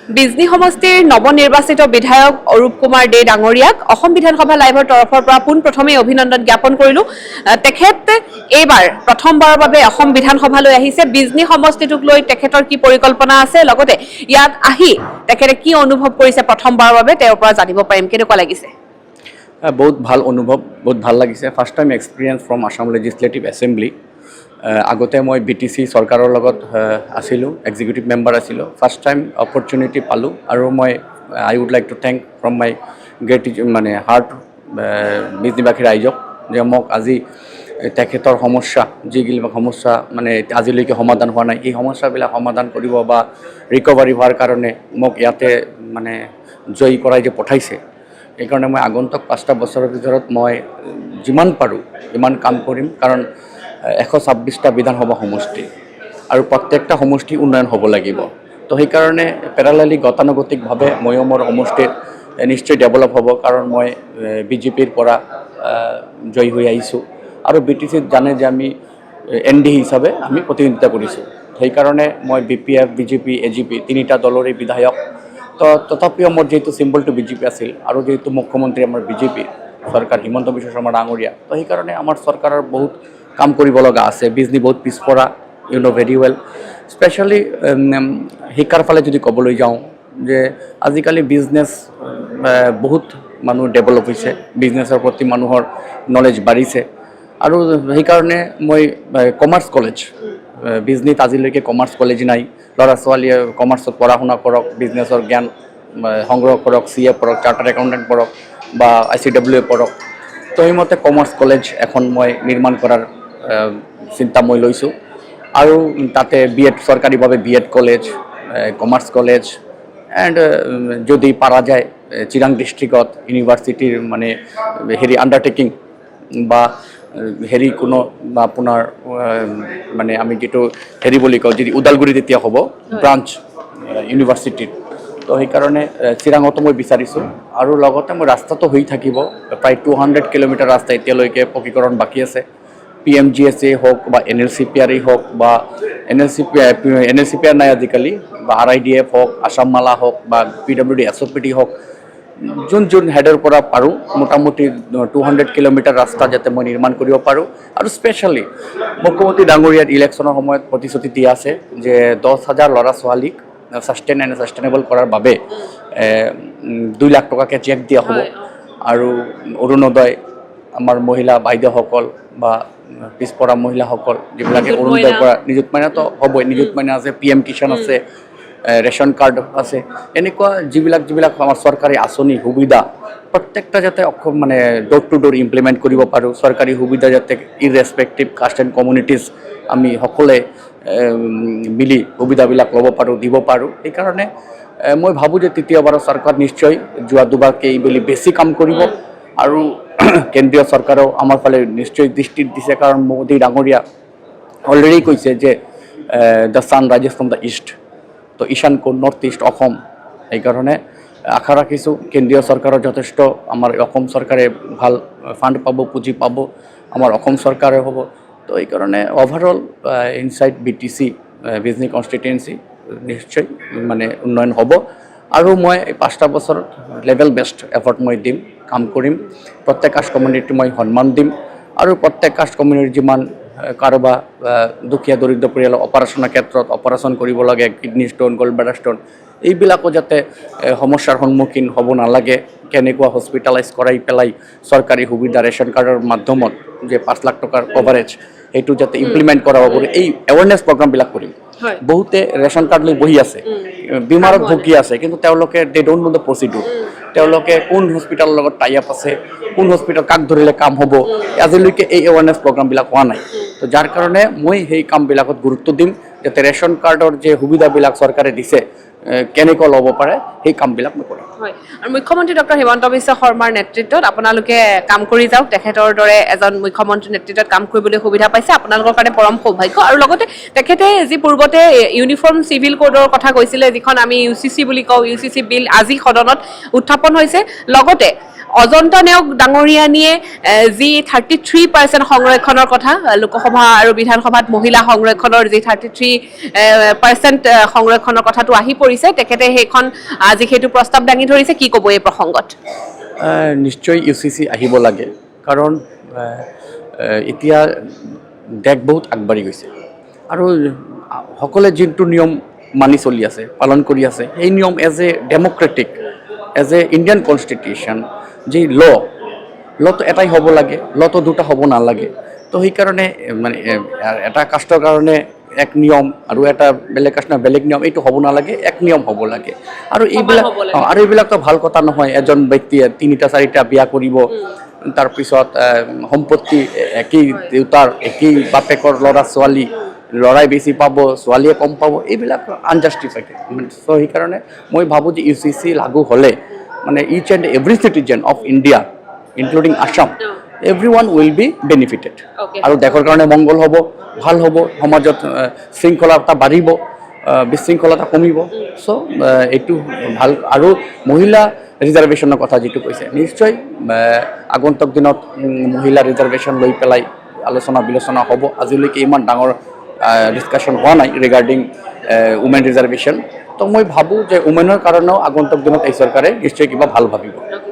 বিজনী সমষ্টিৰ নৱনিৰ্বাচিত বিধায়ক অৰূপ কুমাৰ দে ডাঙৰীয়াক অসম বিধানসভা লাইভৰ তৰফৰ পৰা পোনপ্ৰথমে অভিনন্দন জ্ঞাপন কৰিলোঁ। তেখেত এইবাৰ প্ৰথমবাৰৰ বাবে অসম বিধানসভালৈ আহিছে। বিজনী সমষ্টিটোক লৈ তেখেতৰ কি পৰিকল্পনা আছে, লগতে ইয়াত আহি তেখেতে কি অনুভৱ কৰিছে প্ৰথমবাৰৰ বাবে তেওঁৰ পৰা জানিব পাৰিম। কেনেকুৱা লাগিছে? বহুত ভাল অনুভৱ, বহুত ভাল লাগিছে। First time experience from Assam legislative assembly. আগতে মই BTC চৰকাৰৰ লগত আছিলোঁ, এক্সিকিউটিভ মেম্বাৰ আছিলোঁ। ফাৰ্ষ্ট টাইম অপৰচুনিটি পালোঁ আৰু I would like to thank from my gratitude heart বিজনীবাসী ৰাইজক যে মোক আজি তেখেতৰ সমস্যা যিবিলাক সমস্যা আজিলৈকে সমাধান হোৱা নাই, এই সমস্যাবিলাক সমাধান কৰিব বা ৰিকভাৰী হোৱাৰ কাৰণে মোক ইয়াতে জয়ী কৰাই যে পঠাইছে, সেইকাৰণে মই আগন্তুক 5টা বছৰৰ ভিতৰত মই যিমান পাৰোঁ ইমান কাম কৰিম। কাৰণ 126টা বিধানসভা সমষ্টি আৰু প্ৰত্যেকটা সমষ্টি উন্নয়ন হ'ব লাগিব। তো সেইকাৰণে পেৰালেলি গতানুগতিকভাৱে ময়ো মোৰ সমষ্টিত নিশ্চয় ডেভেলপ হ'ব। কাৰণ মই BJPৰ পৰা জয়ী হৈ আহিছোঁ আৰু BTCত জানে যে আমি ND হিচাপে আমি প্ৰতিনিধিত্ব কৰিছোঁ। সেইকাৰণে মই BPF, BJP, AGP তিনিটা দলৰে বিধায়ক। তো তথাপিও মোৰ যিহেতু চিম্বলটো BJP আছিল আৰু যিহেতু মুখ্যমন্ত্ৰী আমাৰ BJP চৰকাৰ হিমন্ত বিশ্ব শৰ্মা ডাঙৰীয়া, তো সেইকাৰণে আমাৰ চৰকাৰৰ বহুত কাম কৰিব লগা আছে। বিজনী বহুত পিছপৰা, you know' very well. Specially শিক্ষাৰ ফালে যদি ক'বলৈ যাওঁ যে আজিকালি বিজনেছ বহুত মানুহ ডেভেলপ হৈছে, বিজনেছৰ প্ৰতি মানুহৰ নলেজ বাঢ়িছে আৰু সেইকাৰণে মই কমাৰ্চ কলেজ বিজনীত আজিলৈকে কমাৰ্চ কলেজ নাই। ল'ৰা ছোৱালীয়ে কমাৰ্চত পঢ়া শুনা কৰক, বিজনেছৰ জ্ঞান সংগ্ৰহ কৰক, CA পঢ়ক, চাৰ্টাৰ্ড একাউণ্টেণ্ট পঢ়ক বা ICWA পঢ়ক। তো সেইমতে কমাৰ্চ কলেজ এখন মই নিৰ্মাণ কৰাৰ চিন্তা মই লৈছোঁ আৰু তাতে BEd চৰকাৰীভাৱে BEd college, commerce college and যদি পাৰা যায় চিৰাং ডিষ্ট্ৰিক্টত ইউনিভাৰ্চিটিৰ আণ্ডাৰটেকিং বা কোনো আপোনাৰ আমি যিটো বুলি কওঁ যদি ওদালগুৰিত এতিয়া হ'ব ব্ৰাঞ্চ ইউনিভাৰ্চিটিত। তো সেইকাৰণে চিৰাঙতো মই বিচাৰিছোঁ আৰু লগতে মোৰ ৰাস্তাটো হৈ থাকিব। প্ৰায় 200 কিলোমিটাৰ ৰাস্তা এতিয়ালৈকে পকীকৰণ বাকী আছে। PMGSA হওক বা NLCPR হওক বা NLCPR নাই আজিকালি, বা RIDF হওক, আসাম মালা হওক বা PWD SOPD হওক, যোন হেডৰ পৰা পাৰোঁ মোটামুটি 200 কিলোমিটাৰ ৰাস্তা যাতে মই নিৰ্মাণ কৰিব পাৰোঁ। আৰু স্পেচিয়েলি মুখ্যমন্ত্ৰী ডাঙৰীয়াৰ ইলেকশ্যনৰ সময়ত প্ৰতিশ্ৰুতি দিয়া আছে যে 10,000 ল'ৰা ছোৱালীক ছাষ্টেইনেবল কৰাৰ বাবে 2 লাখ টকাকৈ চেক দিয়া হ'ব। আৰু অৰুণোদয় আমাৰ মহিলা বাইদেউসকল বা পিছপৰা মহিলাসকল যিবিলাকে অৰুণোদয়ৰ পৰা নিযুত মইনাটো হ'বই, নিযুত মইনা আছে, PM কিষাণ আছে, ৰেচন কাৰ্ড আছে, এনেকুৱা যিবিলাক আমাৰ চৰকাৰী আঁচনি সুবিধা প্ৰত্যেকটা যাতে ডোৰ টু ডোৰ ইমপ্লিমেণ্ট কৰিব পাৰোঁ। চৰকাৰী সুবিধা যাতে ইৰেছপেক্টিভ কাষ্ট এণ্ড কমিউনিটিজ আমি সকলোৱে মিলি সুবিধাবিলাক ল'ব পাৰোঁ, দিব পাৰোঁ। সেইকাৰণে মই ভাবোঁ যে তৃতীয়বাৰৰ চৰকাৰ নিশ্চয় যোৱা দুবাৰকৈ এইবুলি বেছি কাম কৰিব আৰু কেন্দ্ৰীয় চৰকাৰেও আমাৰ ফালে নিশ্চয় দৃষ্টি দিছে। কাৰণ মোদী ডাঙৰীয়া অলৰেডি কৈছে যে the sun rises from the east, তো ঈশান কোণ নৰ্থ ইষ্ট অসম। সেইকাৰণে আশা ৰাখিছোঁ কেন্দ্ৰীয় চৰকাৰৰ যথেষ্ট আমাৰ অসম চৰকাৰে ভাল ফাণ্ড পাব, পুঁজি পাব, আমাৰ অসম চৰকাৰে হ'ব। তো এইকাৰণে overall inside BTC Bijni constituency নিশ্চয় উন্নয়ন হ'ব আৰু মই 5টা বছৰত লেভেল বেষ্ট এফৰ্ট মই দিম, কাম কৰিম। প্ৰত্যেক কাষ্ট কমিউনিটি মই সন্মান দিম আৰু প্ৰত্যেক কাষ্ট কমিউনিটিৰ যিমান কাৰোবাৰ দুখীয়া দৰিদ্ৰ পৰিয়ালৰ অপাৰেশ্যনৰ ক্ষেত্ৰত অপাৰেশ্যন কৰিব লাগে, kidney stone, gold bladder stone, এইবিলাকো যাতে সমস্যাৰ সন্মুখীন হ'ব নালাগে, কেনেকুৱা হস্পিটেলাইজ কৰাই পেলাই চৰকাৰী সুবিধা ৰেচন কাৰ্ডৰ মাধ্যমত যে 5 লাখ টকাৰ কভাৰেজ সেইটো যাতে ইমপ্লিমেণ্ট কৰা হ'ব, এই এৱাৰনেছ প্ৰগ্ৰামবিলাক কৰিম। বহুতে ৰেচন কাৰ্ড লৈ বহি আছে, বেমাৰত ভুগি আছে, কিন্তু তেওঁলোকে দে ডোণ্ট নো দ্য প্ৰচিডিউৰ। তেওঁলোকে কোন হস্পিটেলৰ লগত টাই আপ আছে, কোন হস্পিটেল কাক ধৰিলে কাম হ'ব, আজিলৈকে এই এৱাৰনেছ প্ৰগ্ৰামবিলাক হোৱা নাই। তো যাৰ কাৰণে মই সেই কামবিলাকত গুৰুত্ব দিম যাতে ৰেচন কাৰ্ডৰ যে সুবিধাবিলাক চৰকাৰে দিছে কেনেকৈ ল'ব পাৰে সেই কামবিলাক মই কৰিম। হয় আৰু মুখ্যমন্ত্ৰী ডক্টৰ হিমন্ত বিশ্ব শৰ্মাৰ নেতৃত্বত আপোনালোকে কাম কৰি যাওক তেখেতৰ দৰে এজন মুখ্যমন্ত্ৰীৰ নেতৃত্বত কাম কৰিবলৈ সুবিধা পাইছে আপোনালোকৰ কাৰণে পৰম সৌভাগ্য আৰু লগতে তেখেতে যি পূৰ্বতে ইউনিফৰ্ম চিভিল কোডৰ কথা কৈছিলে যিখন আমি UCC বুলি কওঁ UCC বিল আজি সদনত উত্থাপন হৈছে লগতে অজন্তা নেওগ ডাঙৰীয়ানীয়ে যি 33% সংৰক্ষণৰ কথা লোকসভা আৰু বিধানসভাত মহিলা সংৰক্ষণৰ যি 33% সংৰক্ষণৰ কথাটো আহি পৰিছে তেখেতে সেইখন আজি সেইটো প্ৰস্তাৱ দাঙি ধৰিছে কি ক'ব এই প্ৰসংগত নিশ্চয় UCC আহিব লাগে কাৰণ এতিয়া দেশ বহুত আগবাঢ়ি গৈছে আৰু সকলোৱে যিটো নিয়ম মানি চলি আছে পালন কৰি আছে সেই নিয়ম as a democratic as a Indian constitution যি লটো এটাই হ'ব লাগে লটো দুটা হ'ব নালাগে তো সেইকাৰণে মানে এটা কাষ্টৰ কাৰণে এক নিয়ম আৰু এটা বেলেগ কাষ্টৰ বেলেগ নিয়ম এইটো হ'ব নালাগে এক নিয়ম হ'ব লাগে আৰু এইবিলাকতো ভাল কথা নহয় এজন ব্যক্তিয়ে 3টা 4টা বিয়া কৰিব তাৰপিছত সম্পত্তি একেই দেউতাৰ একেই বাপেকৰ ল'ৰা ছোৱালী ল'ৰাই বেছি পাব ছোৱালীয়ে কম পাব এইবিলাক আনজাষ্টিফাইড চ' সেইকাৰণে মই ভাবোঁ যে UCC লাগু হ'লে মানে each and every citizen of India including Assam everyone will be benefited আৰু দেশৰ কাৰণে মংগল হ'ব ভাল হ'ব সমাজত শৃংখলতা বাঢ়িব বিশৃংখলতা কমিব চ' এইটো ভাল আৰু মহিলা ৰিজাৰ্ভেশ্যনৰ কথা যিটো কৈছে নিশ্চয় আগন্তুক দিনত মহিলা ৰিজাৰ্ভেশ্যন লৈ পেলাই আলোচনা বিলোচনা হ'ব আজিলৈকে ইমান ডাঙৰ ডিছকাশ্যন হোৱা নাই ৰিগাৰ্ডিং উমেন ৰিজাৰ্ভেশ্যন তো মই ভাবোঁ যে উমেনৰ কাৰণেও আগন্তুক দিনত এই চৰকাৰে নিশ্চয় কিবা ভাল ভাবিব